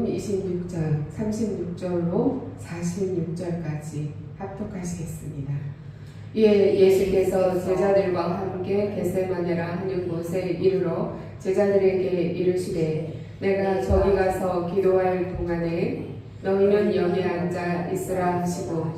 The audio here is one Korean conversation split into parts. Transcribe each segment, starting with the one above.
마태복음 26장 36절로 46절까지 합독하시겠습니다. 이에 예수께서 제자들과 함께 겟세마네라 하는 곳에 이르러 제자들에게 이르시되 내가 저기 가서 기도할 동안에 너희는 여기 앉아 있으라 하시고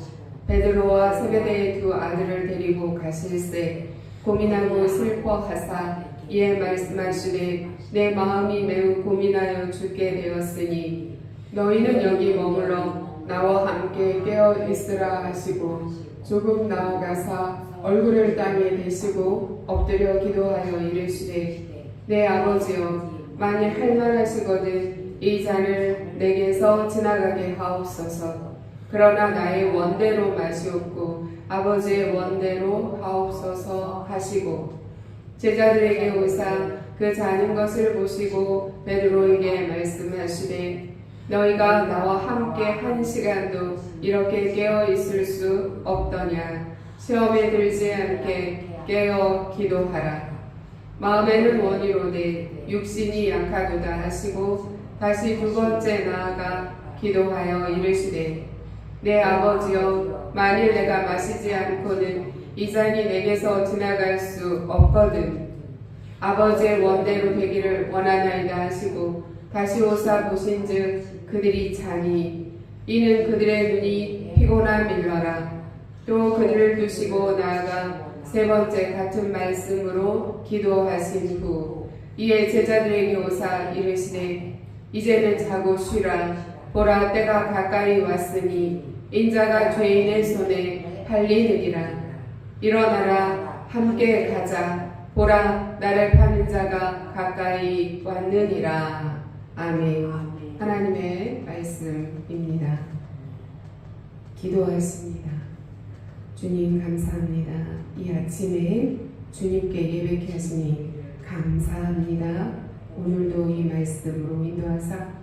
베드로와 세베대의 두 아들을 데리고 가실새 고민하고 슬퍼하사 이에 말씀하시되 내 마음이 매우 고민하여 죽게 되었으니 너희는 여기 머물러 나와 함께 깨어 있으라 하시고 조금 나아가사 얼굴을 땅에 대시고 엎드려 기도하여 이르시되 내 아버지여 만일 할만하시거든 이 잔을 내게서 지나가게 하옵소서. 그러나 나의 원대로 마시옵고 아버지의 원대로 하옵소서 하시고 제자들에게 오사 그 자는 것을 보시고 베드로에게 말씀하시되 너희가 나와 함께 한 시간도 이렇게 깨어 있을 수 없더냐. 시험에 들지 않게 깨어 기도하라. 마음에는 원이로되 육신이 약하도다 하시고 다시 두 번째 나아가 기도하여 이르시되 내 아버지여 만일 내가 마시지 않고는 이 잔이 내게서 지나갈 수 없거든. 아버지의 원대로 되기를 원하나이다 하시고 다시 오사 보신즉 그들이 자니 이는 그들의 눈이 피곤함일러라. 또 그들을 두시고 나아가 세 번째 같은 말씀으로 기도하신 후 이에 제자들에게 오사 이르시되 이제는 자고 쉬라. 보라 때가 가까이 왔으니 인자가 죄인의 손에 팔리느니라. 일어나라 함께 가자. 보라 나를 파는 자가 가까이 왔느니라. 아멘. 하나님의 말씀입니다. 기도하십니다. 주님 감사합니다. 이 아침에 주님께 예배케 하시니 감사합니다. 오늘도 이 말씀으로 인도하사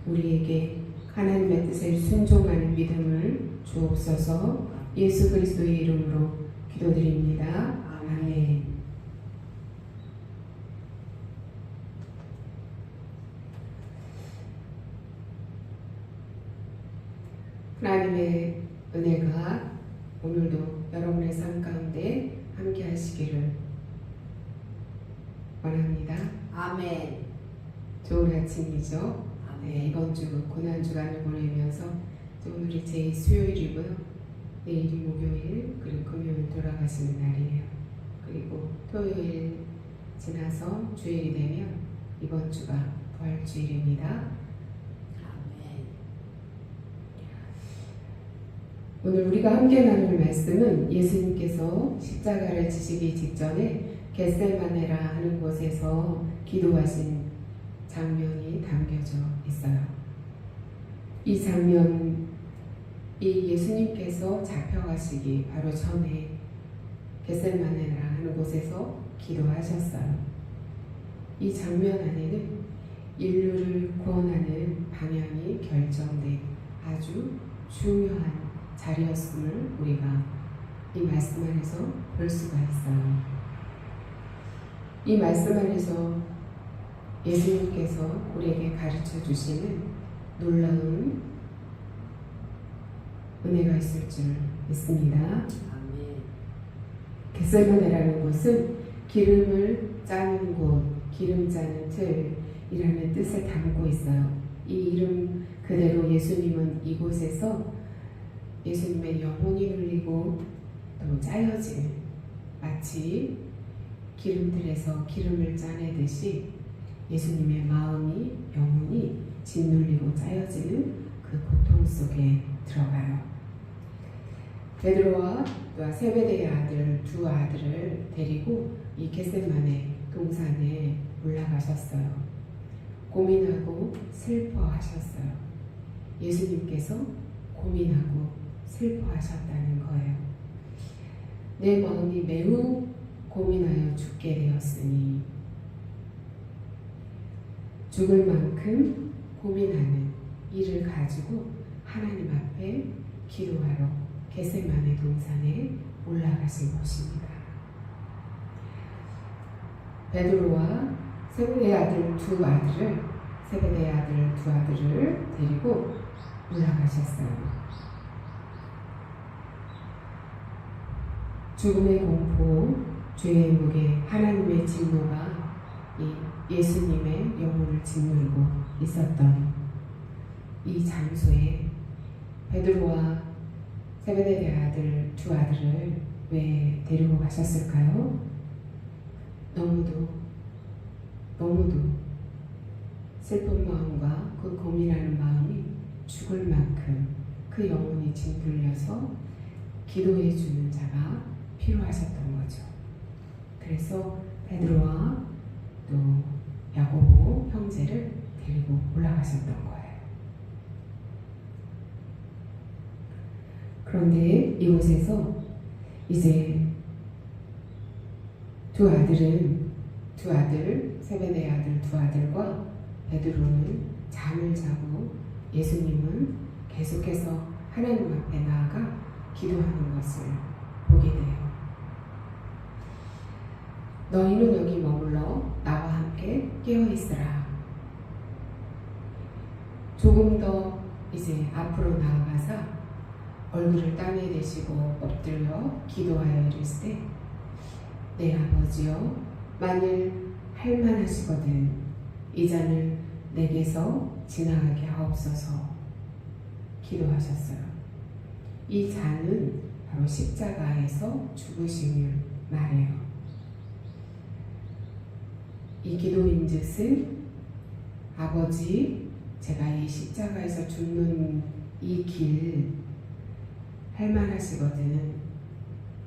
우리에게 하나님의 뜻을 순종하는 믿음을 주옵소서. 예수 그리스도의 이름으로 기도드립니다. 아멘. 하나님의 은혜가 오늘도 여러분의 삶 가운데 함께 하시기를 원합니다. 아멘. 좋은 아침이죠. 네, 이번 주 고난주간을 보내면서 오늘이 제2수요일이고요. 내일이 목요일 그리고 금요일 돌아가시는 날이에요. 그리고 토요일 지나서 주일이 되면 이번 주가 부활주일입니다. 오늘 우리가 함께 나눌 말씀은 예수님께서 십자가를 지시기 직전에 겟세마네라 하는 곳에서 기도하신 장면이 담겨져 있어요. 이 장면이 예수님께서 잡혀가시기 바로 전에 겟세마네라 하는 곳에서 기도하셨어요. 이 장면 안에는 인류를 구원하는 방향이 결정된 아주 중요한 자리였음을 우리가 이 말씀 안에서 볼 수가 있어요. 이 말씀 안에서 예수님께서 우리에게 가르쳐 주시는 놀라운 은혜가 있을 줄 믿습니다. 겟세마네라는 곳은 기름을 짜는 곳, 기름 짜는 틀이라는 뜻을 담고 있어요. 이 이름 그대로 예수님은 이곳에서 예수님의 영혼이 흘리고 또 짜여진 마치 기름틀에서 기름을 짜내듯이 예수님의 마음이 영혼이 짓눌리고 짜여지는 그 고통 속에 들어가요. 베드로와 또 세베대의 아들 두 아들을 데리고 이 겟세마네 동산에 올라가셨어요. 고민하고 슬퍼하셨어요. 예수님께서 고민하고 슬퍼하셨다는 거예요. 내 마음이 매우 고민하여 죽게 되었으니 죽을 만큼 고민하는 이를 가지고 하나님 앞에 기도하러 겟세마네 동산에 올라가신 것입니다. 베드로와 세베대의 아들 두 아들을 세베대의 아들 두 아들을 데리고 올라가셨어요. 죽음의 공포, 죄의 무게, 하나님의 진노가 이 예수님의 영혼을 짓누르고 있었던 이 장소에 베드로와 세베대의 아들 두 아들을 왜 데리고 가셨을까요? 너무도 슬픈 마음과 그 고민하는 마음이 죽을 만큼 그 영혼이 짓눌려서 기도해 주는 자가 필요하셨던 거죠. 그래서 베드로와 또 야고보 형제를 데리고 올라가셨던 거예요. 그런데 이곳에서 이제 세베대의 아들 두 아들과 베드로는 잠을 자고 예수님은 계속해서 하나님 앞에 나아가 기도하는 것을 보게 돼요. 너희는 여기 머물러 나와 함께 깨어있으라. 조금 더 이제 앞으로 나아가서 얼굴을 땅에 대시고 엎드려 기도하여 이르시되 내 아버지여 만일 할만하시거든 이 잔을 내게서 지나가게 하옵소서 기도하셨어요. 이 잔은 바로 십자가에서 죽으심을 말해요. 이 기도인즉슨 아버지 제가 이 십자가에서 죽는 이 길 할만하시거든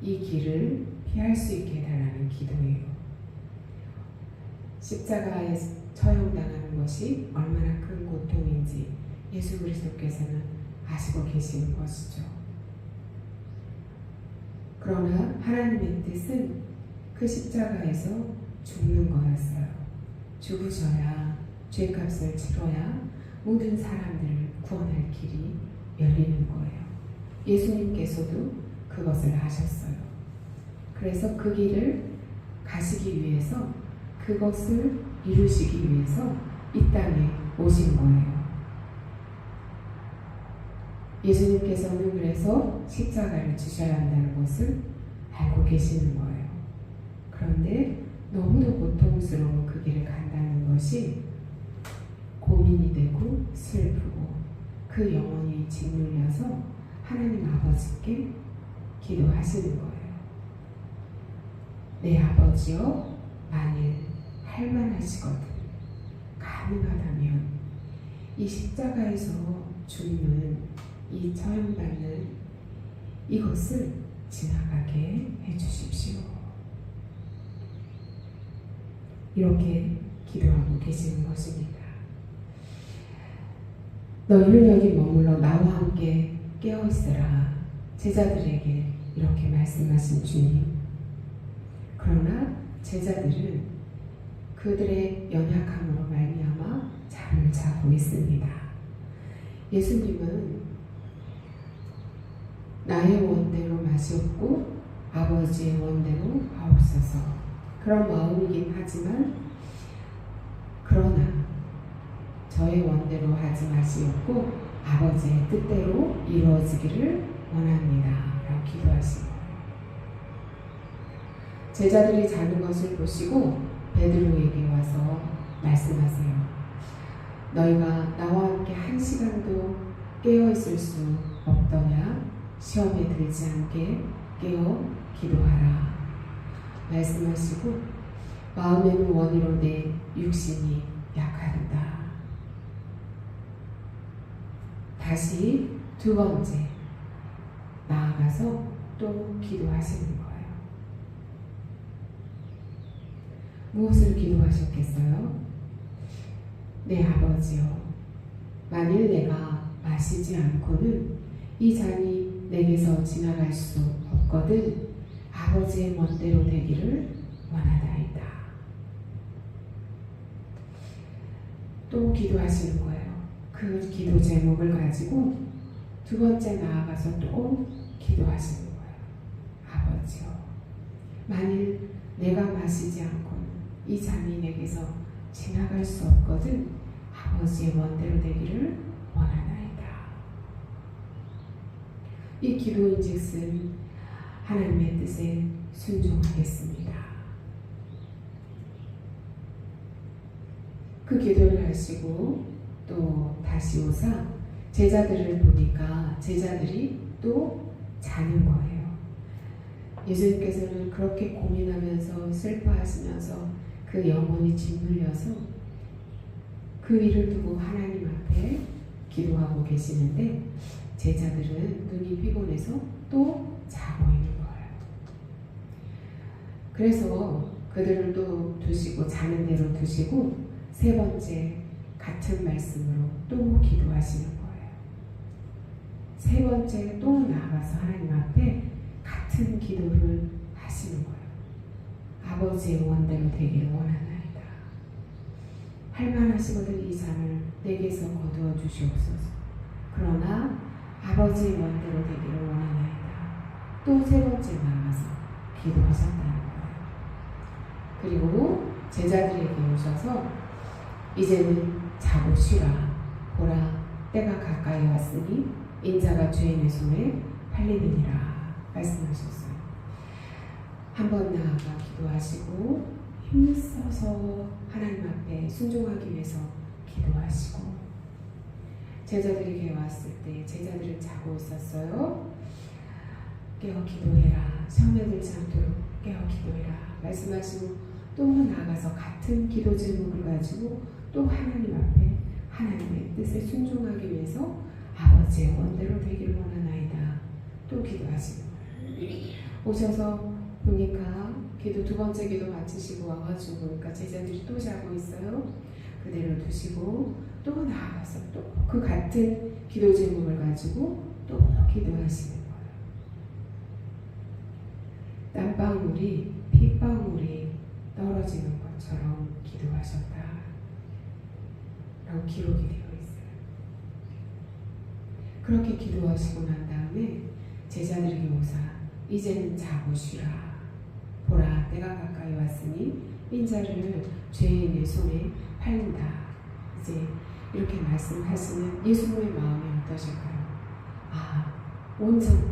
이 길을 피할 수 있게 해달라는 기도예요. 십자가에 처형당하는 것이 얼마나 큰 고통인지 예수 그리스도께서는 아시고 계시는 것이죠. 그러나 하나님의 뜻은 그 십자가에서 죽는 거였어요. 죽으셔야 죄값을 치러야 모든 사람들을 구원할 길이 열리는 거예요. 예수님께서도 그것을 하셨어요. 그래서 그 길을 가시기 위해서 그것을 이루시기 위해서 이 땅에 오신 거예요. 예수님께서는 그래서 십자가를 지셔야 한다는 것을 알고 계시는 거예요. 그런데 너무도 고통스러운 그 길을 간다는 것이 고민이 되고 슬프고 그 영혼이 짓눌려서 하나님 아버지께 기도하시는 거예요. 내 아버지여 만일 할만하시거든 가능하다면 이 십자가에서 죽는 이 처형받는 이것을 지나가게 해주십시오. 이렇게 기도하고 계시는 것입니다. 너희는 여기 머물러 나와 함께 깨어있으라 제자들에게 이렇게 말씀하신 주님. 그러나 제자들은 그들의 연약함으로 말미암아 잠을 자고 있습니다. 예수님은 나의 원대로 마시옵고 아버지의 원대로 하옵소서 그런 마음이긴 하지만 그러나 저의 원대로 하지 마시옵고 아버지의 뜻대로 이루어지기를 원합니다. 라고 기도하시고 제자들이 자는 것을 보시고 베드로에게 와서 말씀하세요. 너희가 나와 함께 한 시간도 깨어있을 수 없더냐? 시험에 들지 않게 깨어 기도하라. 말씀하시고 마음에는 원이로되 육신이 약하도다. 다시 두 번째 나아가서 또 기도하시는 거예요. 무엇을 기도하셨겠어요? 내 아버지여 만일 내가 마시지 않고는 이 잔이 내게서 지나갈 수 없거든 아버지의 멋대로 되기를 원하나이다. 또 기도하시는 거예요. 그 기도 제목을 가지고 두 번째 나아가서 또 기도하시는 거예요. 아버지요 만일 내가 마시지 않고는 이 잔이 내게서 지나갈 수 없거든 아버지의 원대로 되기를 원하나이다. 이 기도인즉슨 하나님의 뜻에 순종하겠습니다. 그 기도를 하시고 또 다시 오사 제자들을 보니까 제자들이 또 자는 거예요. 예수님께서는 그렇게 고민하면서 슬퍼하시면서 그 영혼이 짓눌려서 그 일을 두고 하나님 앞에 기도하고 계시는데 제자들은 눈이 피곤해서 또 자고 있는 거예요. 그래서 그들을 또 두시고 자는 대로 두시고 세 번째 같은 말씀으로 또 기도하시는 거예요. 세 번째 또 나아가서 하나님 앞에 같은 기도를 하시는 거예요. 아버지의 원대로 되기를 원하나이다. 할만하시거든 이 잔을 내게서 거두어 주시옵소서. 그러나 아버지의 원대로 되기를 원하나이다. 또 세 번째 나아가서 기도하셨다는 거예요. 그리고 제자들에게 오셔서 이제는 자고 쉬라. 보라 때가 가까이 왔으니 인자가 죄인의 손에 팔리느니라 말씀하셨어요. 한번 나아가 기도하시고 힘써서 하나님 앞에 순종하기 위해서 기도하시고 제자들에게 왔을 때 제자들은 자고 있었어요. 깨어 기도해라. 시험에 들지 않도록 깨어 기도해라 말씀하시고 또 나아가서 같은 기도 제목을 가지고 또 하나님 앞에 하나님의 뜻에 순종하기 위해서 아버지의 원대로 되기를 원하나이다. 또 기도하시는 거예요. 오셔서 보니까 기도 두 번째 기도 마치시고 와가지고 보니까 제자들이 또 자고 있어요. 그대로 두시고 또 나아가서 또 그 같은 기도 제목을 가지고 또 기도하시는 거예요. 땀방울이 핏방울이 떨어지는 것처럼 기도하셨다 라고 기록이 되어 있어요. 그렇게 기도하시고 난 다음에 제자들에게 오사 이제는 자고 쉬라. 보라 때가 가까이 왔으니 인자를 죄인의 손에 팔린다. 이제 이렇게 말씀하시는 예수님의 마음이 어떠실까요? 아, 온전히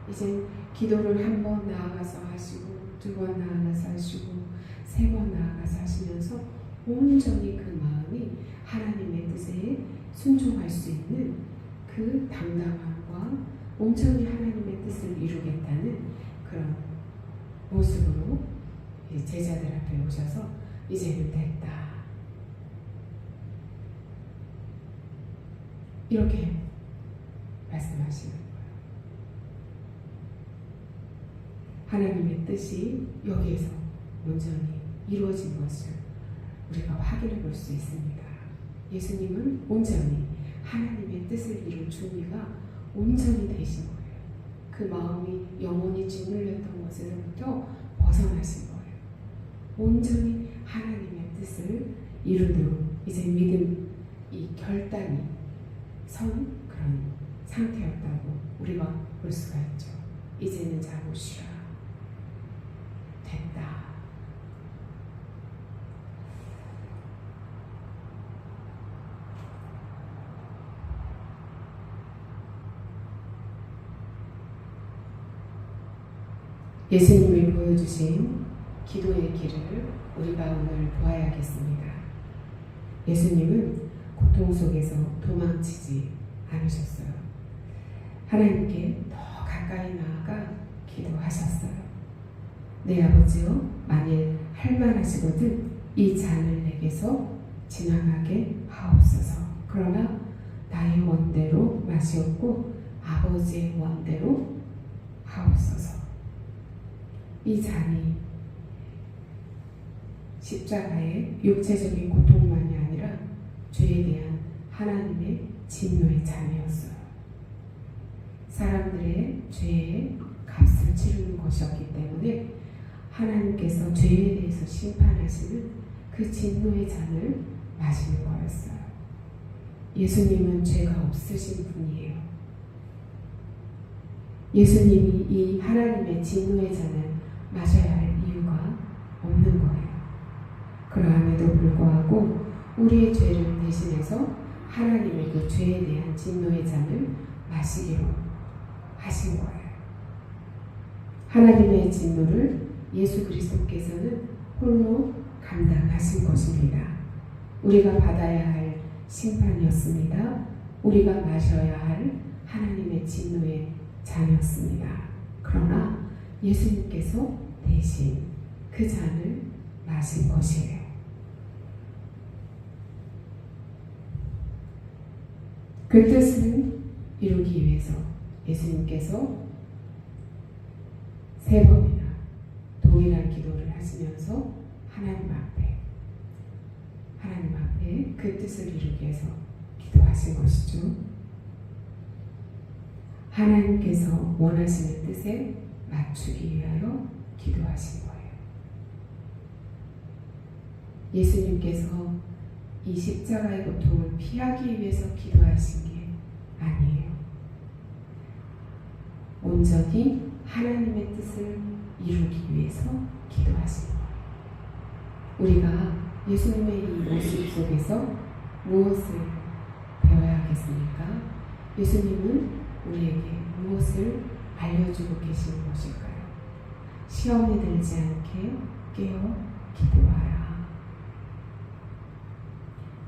이제 기도를 한 번 나아가서 하시고 두 번 나아가서 하시고 세 번 나아가서 하시면서 온전히 그 마음이 하나님의 뜻에 순종할 수 있는 그 당당함과 온전히 하나님의 뜻을 이루겠다는 그런 모습으로 제자들 앞에 오셔서 이제는 됐다. 이렇게 말씀하시는 거예요. 하나님의 뜻이 여기에서 온전히 이루어진 것을 우리가 확인해 볼 수 있습니다. 예수님은 온전히 하나님의 뜻을 이룰 준비가 온전히 되신 거예요. 그 마음이 영원히 짓눌렸던 것에서부터 벗어나신 거예요. 온전히 하나님의 뜻을 이루도록 이제 믿음, 이 결단이 선 그런 상태였다고 우리가 볼 수가 있죠. 이제는 자고 쉬라. 됐다. 예수님이 보여주신 기도의 길을 우리가 오늘 보아야겠습니다. 예수님은 고통 속에서 도망치지 않으셨어요. 하나님께 더 가까이 나아가 기도하셨어요. 내 아버지여, 만일 할만하시거든 이 잔을 내게서 지나가게 하옵소서. 그러나 나의 원대로 마시옵고 아버지의 원대로 하옵소서. 이 잔이 십자가의 육체적인 고통만이 아니라 죄에 대한 하나님의 진노의 잔이었어요. 사람들의 죄의 값을 치르는 것이었기 때문에 하나님께서 죄에 대해서 심판하시는 그 진노의 잔을 마시는 거였어요. 예수님은 죄가 없으신 분이에요. 예수님이 이 하나님의 진노의 잔을 마셔야 할 이유가 없는 거예요. 그러함에도 불구하고 우리의 죄를 대신해서 하나님의 그 죄에 대한 진노의 잔을 마시기로 하신 거예요. 하나님의 진노를 예수 그리스도께서는 홀로 감당하신 것입니다. 우리가 받아야 할 심판이었습니다. 우리가 마셔야 할 하나님의 진노의 잔이었습니다. 그러나 예수님께서 대신 그 잔을 마신 것이에요. 그 뜻을 이루기 위해서 예수님께서 3번이나 동일한 기도를 하시면서 하나님 앞에 그 뜻을 이루기 위해서 기도하신 것이죠. 하나님께서 원하시는 뜻에 맞추기 위하여 기도하신 거예요. 예수님께서 이 십자가의 고통을 피하기 위해서 기도하신 게 아니에요. 온전히 하나님의 뜻을 이루기 위해서 기도하신 거예요. 우리가 예수님의 이 모습 속에서 무엇을 배워야 하겠습니까? 예수님은 우리에게 무엇을 알려주고 계시는 것일까요? 시험에 들지 않게 깨어 기도하라.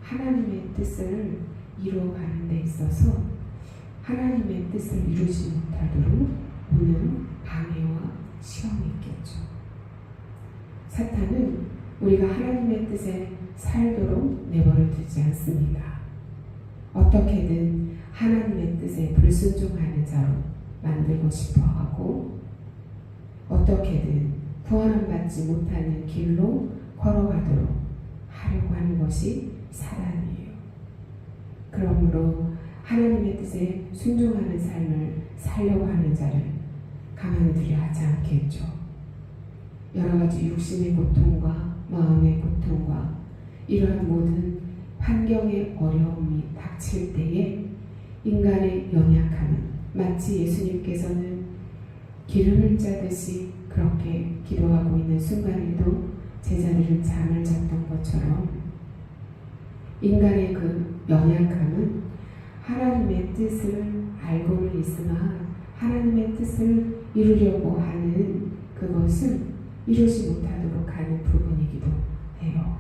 하나님의 뜻을 이루어가는 데 있어서 하나님의 뜻을 이루지 못하도록 오는 방해와 시험이 있겠죠. 사탄은 우리가 하나님의 뜻에 살도록 내버려 두지 않습니다. 어떻게든 하나님의 뜻에 불순종하는 자로 만들고 싶어 하고, 어떻게든 구원을 받지 못하는 길로 걸어가도록 하려고 하는 것이 사단이에요. 그러므로 하나님의 뜻에 순종하는 삶을 살려고 하는 자를 가만두려 하지 않겠죠. 여러 가지 육신의 고통과 마음의 고통과 이러한 모든 환경의 어려움이 닥칠 때에 인간의 연약함은 마치 예수님께서는 기름을 짜듯이 그렇게 기도하고 있는 순간에도 제자들은 잠을 잤던 것처럼 인간의 그 연약함은 하나님의 뜻을 알고는 있으나 하나님의 뜻을 이루려고 하는 그것을 이루지 못하도록 하는 부분이기도 해요.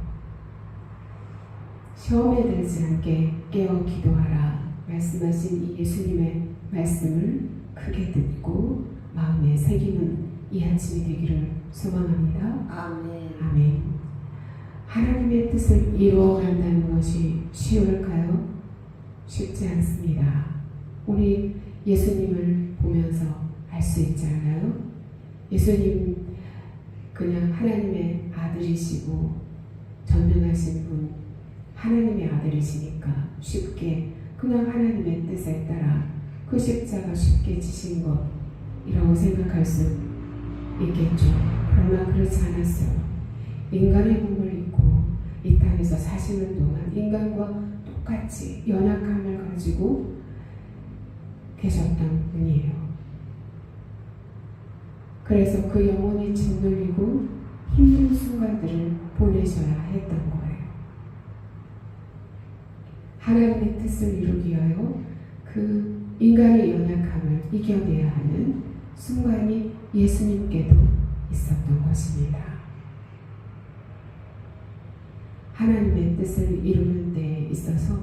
시험에 들지 않게 깨어 기도하라 말씀하신 이 예수님의 말씀을 크게 듣고 마음에 새기는 이 아침이 되기를 소망합니다. 아멘. 아멘. 하나님의 뜻을 이루어간다는 것이 쉬울까요? 쉽지 않습니다. 우리 예수님을 보면서 알 수 있지 않아요? 예수님 그냥 하나님의 아들이시고 전능하신 분, 하나님의 아들이시니까 쉽게 그냥 하나님의 뜻에 따라 그 십자가 쉽게 지신 것이라고 생각할 수 있겠죠. 그러나 그렇지 않았어요. 인간의 몸을 입고 이 땅에서 사시는 동안 인간과 똑같이 연약함을 가지고 계셨던 분이에요. 그래서 그 영혼이 짓눌리고 힘든 순간들을 보내셔야 했던 거예요. 하나님의 뜻을 이루기 위하여 그 인간의 연약함을 이겨내야 하는 순간이 예수님께도 있었던 것입니다. 하나님의 뜻을 이루는 데 있어서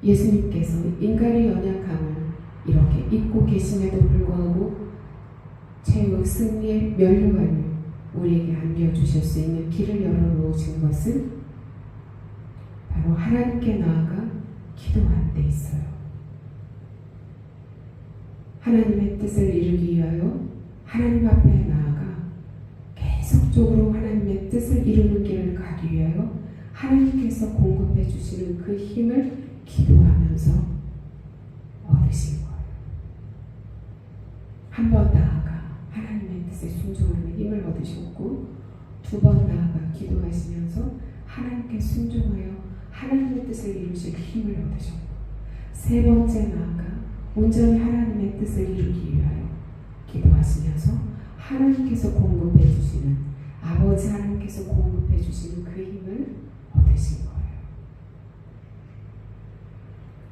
예수님께서 인간의 연약함을 이렇게 입고 계심에도 불구하고 최후 승리의 면류관을 우리에게 안겨주실 수 있는 길을 열어놓으신 것은 바로 하나님께 나아가 기도하는 데 있어요. 하나님의 뜻을 이루기 위하여 하나님 앞에 나아가 계속적으로 하나님의 뜻을 이루는 길을 가기 위하여 하나님께서 공급해 주시는 그 힘을 기도하면서 얻으신 거예요. 한 번 나아가 하나님의 뜻에 순종하는 힘을 얻으셨고, 2번 나아가 기도하시면서 하나님께 순종하여 하나님의 뜻을 이루실 힘을 얻으셨고, 3번째 나아가 온전히 하나님의 뜻을 이루기 위하여 기도하시면서 하나님께서 공급해 주시는, 아버지 하나님께서 공급해 주시는 그 힘을 얻으신 거예요.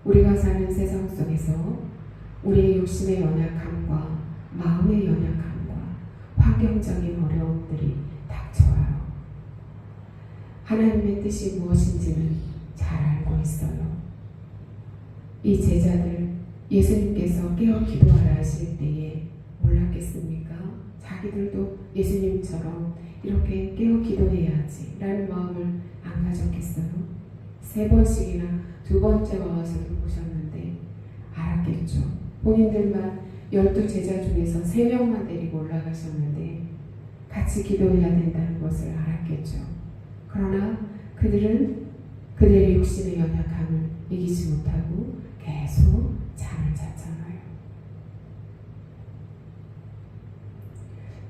우리가 사는 세상 속에서 우리의 욕심의 연약함과 마음의 연약함과 환경적인 어려움들이 닥쳐와요. 하나님의 뜻이 무엇인지는 잘 알고 있어요. 이 제자들 예수님께서 깨어 기도하라 하실 때에 몰랐겠습니까? 자기들도 예수님처럼 이렇게 깨어 기도해야지 라는 마음을 안 가졌겠어요? 3번씩이나 2번째 와서도 보셨는데 알았겠죠. 본인들만 12제자 중에서 3명만 데리고 올라가셨는데 같이 기도해야 된다는 것을 알았겠죠. 그러나 그들은 그들의 욕심의 연약함을 이기지 못하고 계속 잠을 잤잖아요.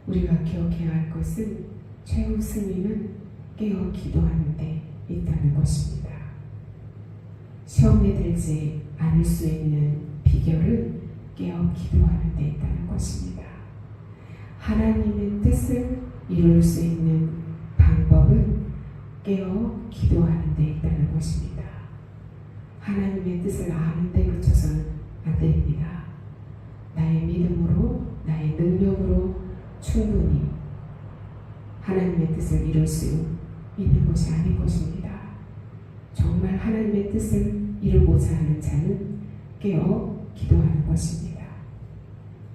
우리가 기억해야 할 것은 최후 승리는 깨어 기도하는 데 있다는 것입니다. 시험에 들지 않을 수 있는 비결은 깨어 기도하는 데 있다는 것입니다. 하나님의 뜻을 이룰 수 있는 방법은 깨어 기도하는 데 있다는 것입니다. 하나님의 뜻을 아는 데 그쳐서는 안 됩니다. 나의 믿음으로, 나의 능력으로 충분히 하나님의 뜻을 이룰 수 있는 것이 아닌 것입니다. 정말 하나님의 뜻을 이루고자 하는 자는 깨어 기도하는 것입니다.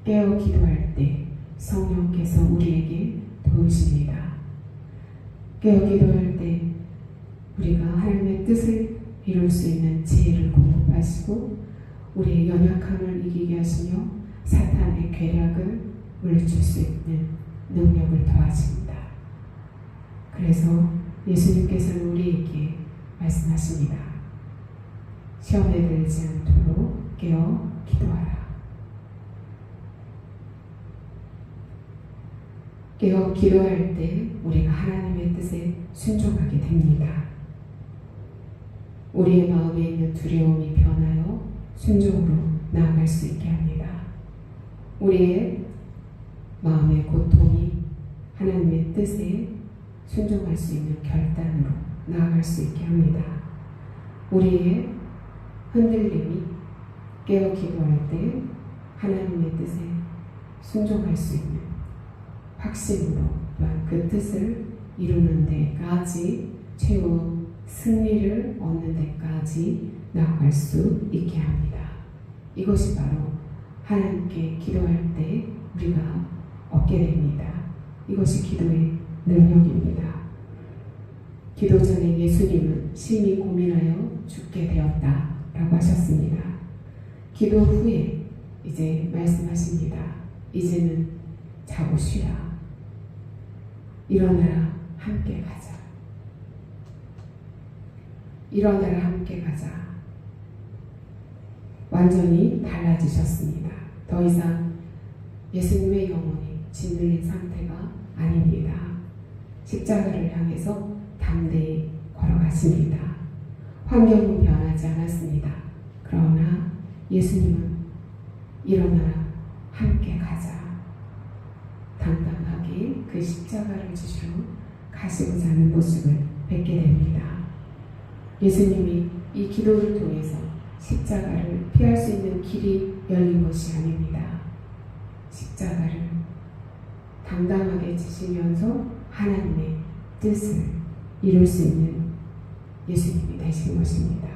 깨어 기도할 때 성령께서 우리에게 도우십니다. 깨어 기도할 때 우리가 하나님의 뜻을 이룰 수 있는 지혜를 공급하시고 우리의 연약함을 이기게 하시며 사탄의 괴략을 물리칠 수 있는 능력을 더하십니다. 그래서 예수님께서는 우리에게 말씀하십니다. 시험에 들지 않도록 깨어 기도하라. 깨어 기도할 때 우리가 하나님의 뜻에 순종하게 됩니다. 우리의 마음에 있는 두려움이 변하여 순종으로 나아갈 수 있게 합니다. 우리의 마음의 고통이 하나님의 뜻에 순종할 수 있는 결단으로 나아갈 수 있게 합니다. 우리의 흔들림이 깨어 기도할 때 하나님의 뜻에 순종할 수 있는 확신으로 또한 그 뜻을 이루는 데까지 최후 승리를 얻는 데까지 나아갈 수 있게 합니다. 이것이 바로 하나님께 기도할 때 우리가 얻게 됩니다. 이것이 기도의 능력입니다. 기도 전에 예수님은 심히 고민하여 죽게 되었다 라고 하셨습니다. 기도 후에 이제 말씀하십니다. 이제는 자고 쉬라. 일어나라, 함께 가자. 일어나라, 함께 가자. 완전히 달라지셨습니다. 더 이상 예수님의 영혼이 짓눌린 상태가 아닙니다. 십자가를 향해서 담대히 걸어가십니다. 환경은 변하지 않았습니다. 그러나 예수님은 일어나라, 함께 가자. 당당하게 그 십자가를 지시러 가시고자 하는 모습을 뵙게 됩니다. 예수님이 이 기도를 통해서 십자가를 피할 수 있는 길이 열린 것이 아닙니다. 십자가를 당당하게 지시면서 하나님의 뜻을 이룰 수 있는 예수님이 되신 것입니다.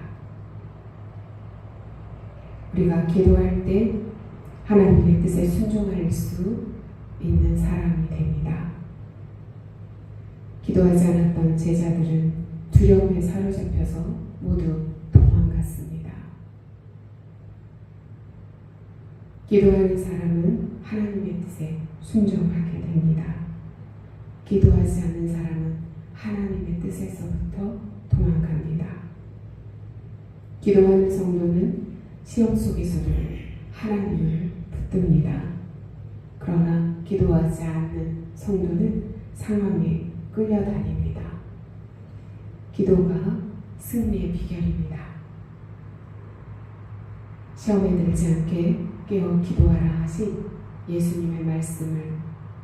우리가 기도할 때 하나님의 뜻에 순종할 수 있는 사람이 됩니다. 기도하지 않았던 제자들은 두려움에 사로잡혀서 모두 도망갔습니다. 기도하는 사람은 하나님의 뜻에 순종하게 됩니다. 기도하지 않는 사람은 하나님의 뜻에서부터 도망갑니다. 기도하는 성도는 시험 속에서도 하나님을 붙듭니다. 그러나 기도하지 않는 성도는 상황에 끌려다닙니다. 기도가 승리의 비결입니다. 시험에 들지 않게 깨어 기도하라 하신 예수님의 말씀을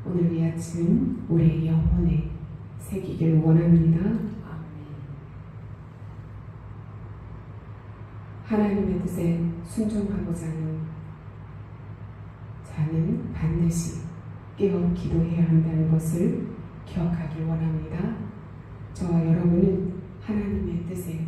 오늘 이 아침 우리의 영혼에 새기길 원합니다. 하나님의 뜻에 순종하고자 하는 자는 반드시 깨어 기도해야 한다는 것을 기억하길 원합니다. 저와 여러분은 하나님의 뜻에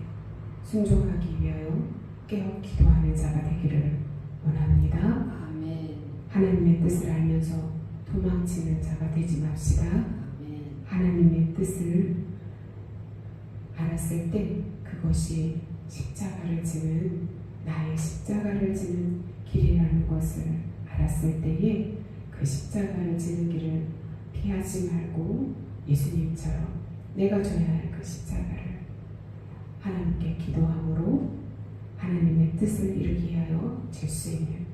순종하기 위하여 깨어 기도하는 자가 되기를 원합니다. 아멘. 하나님의 뜻을 알면서 도망치는 자가 되지 맙시다. 아멘. 하나님의 뜻을 알았을 때 그것이 십자가를 지는 나의 십자가를 지는 길이라는 것을 알았을 때에 그 십자가를 지는 길을 피하지 말고 예수님처럼 내가 져야 할 그 십자가를 하나님께 기도함으로 하나님의 뜻을 이루기 위하여 질 수 있는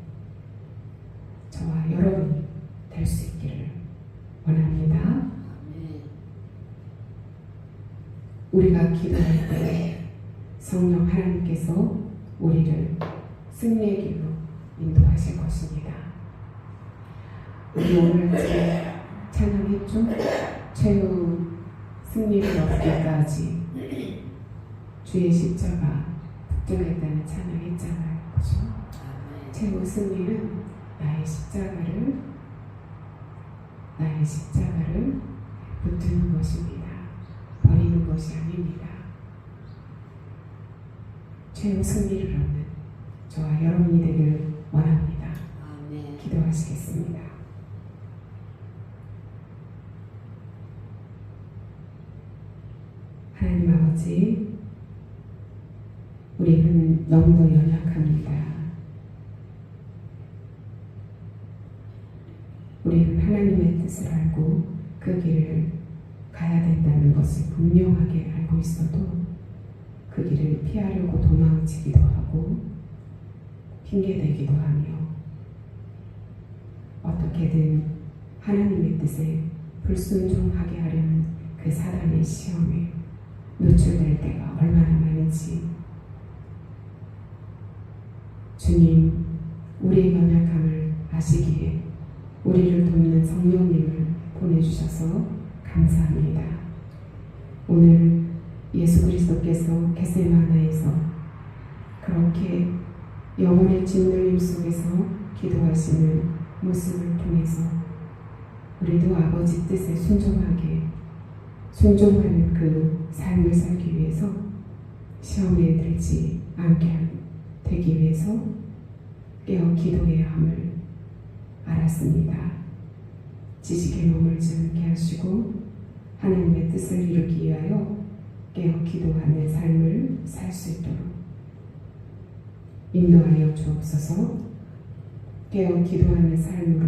저와 여러분이 될 수 있기를 원합니다. 아멘. 우리가 기도할 때 성령 하나님께서 우리를 승리의 길로 인도하실 것입니다. 우리 오늘 아침에 찬양했죠? 최후 승리를 얻기까지 주의 십자가 붙들겠다는 찬양했잖아요. 그죠? 아멘. 최후 승리는 나의 십자가를 붙드는 것입니다. 버리는 것이 아닙니다. 최후 승리를 얻는 저와 여러분이 되기를 원합니다. 아멘. 기도하시겠습니다. 하나님 아버지, 우리는 너무도 연약합니다. 우리는 하나님의 뜻을 알고 그 길을 가야 된다는 것을 분명하게 알고 있어도 그 길을 피하려고 도망치기도 하고 핑계대기도 하며 어떻게든 하나님의 뜻에 불순종하게 하려는 그 사단의 시험에 노출될 때가 얼마나 많은지 주님, 우리의 연약함을 아시기에 우리를 돕는 성령님을 보내주셔서 감사합니다. 오늘 예수 그리스도께서 겟세마네에서 그렇게 영혼의 짓눌림 속에서 기도하시는 모습을 통해서 우리도 아버지 뜻에 순종하는 그 삶을 살기 위해서 시험에 들지 않게 되기 위해서 깨어 기도해야 함을 알았습니다. 지식에 머물지 않게 하시고 하나님의 뜻을 이루기 위하여 깨어 기도하는 삶을 살 수 있도록 인도하여 주옵소서. 깨어 기도하는 삶으로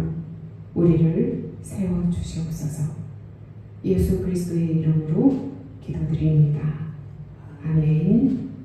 우리를 세워주시옵소서. 예수 그리스도의 이름으로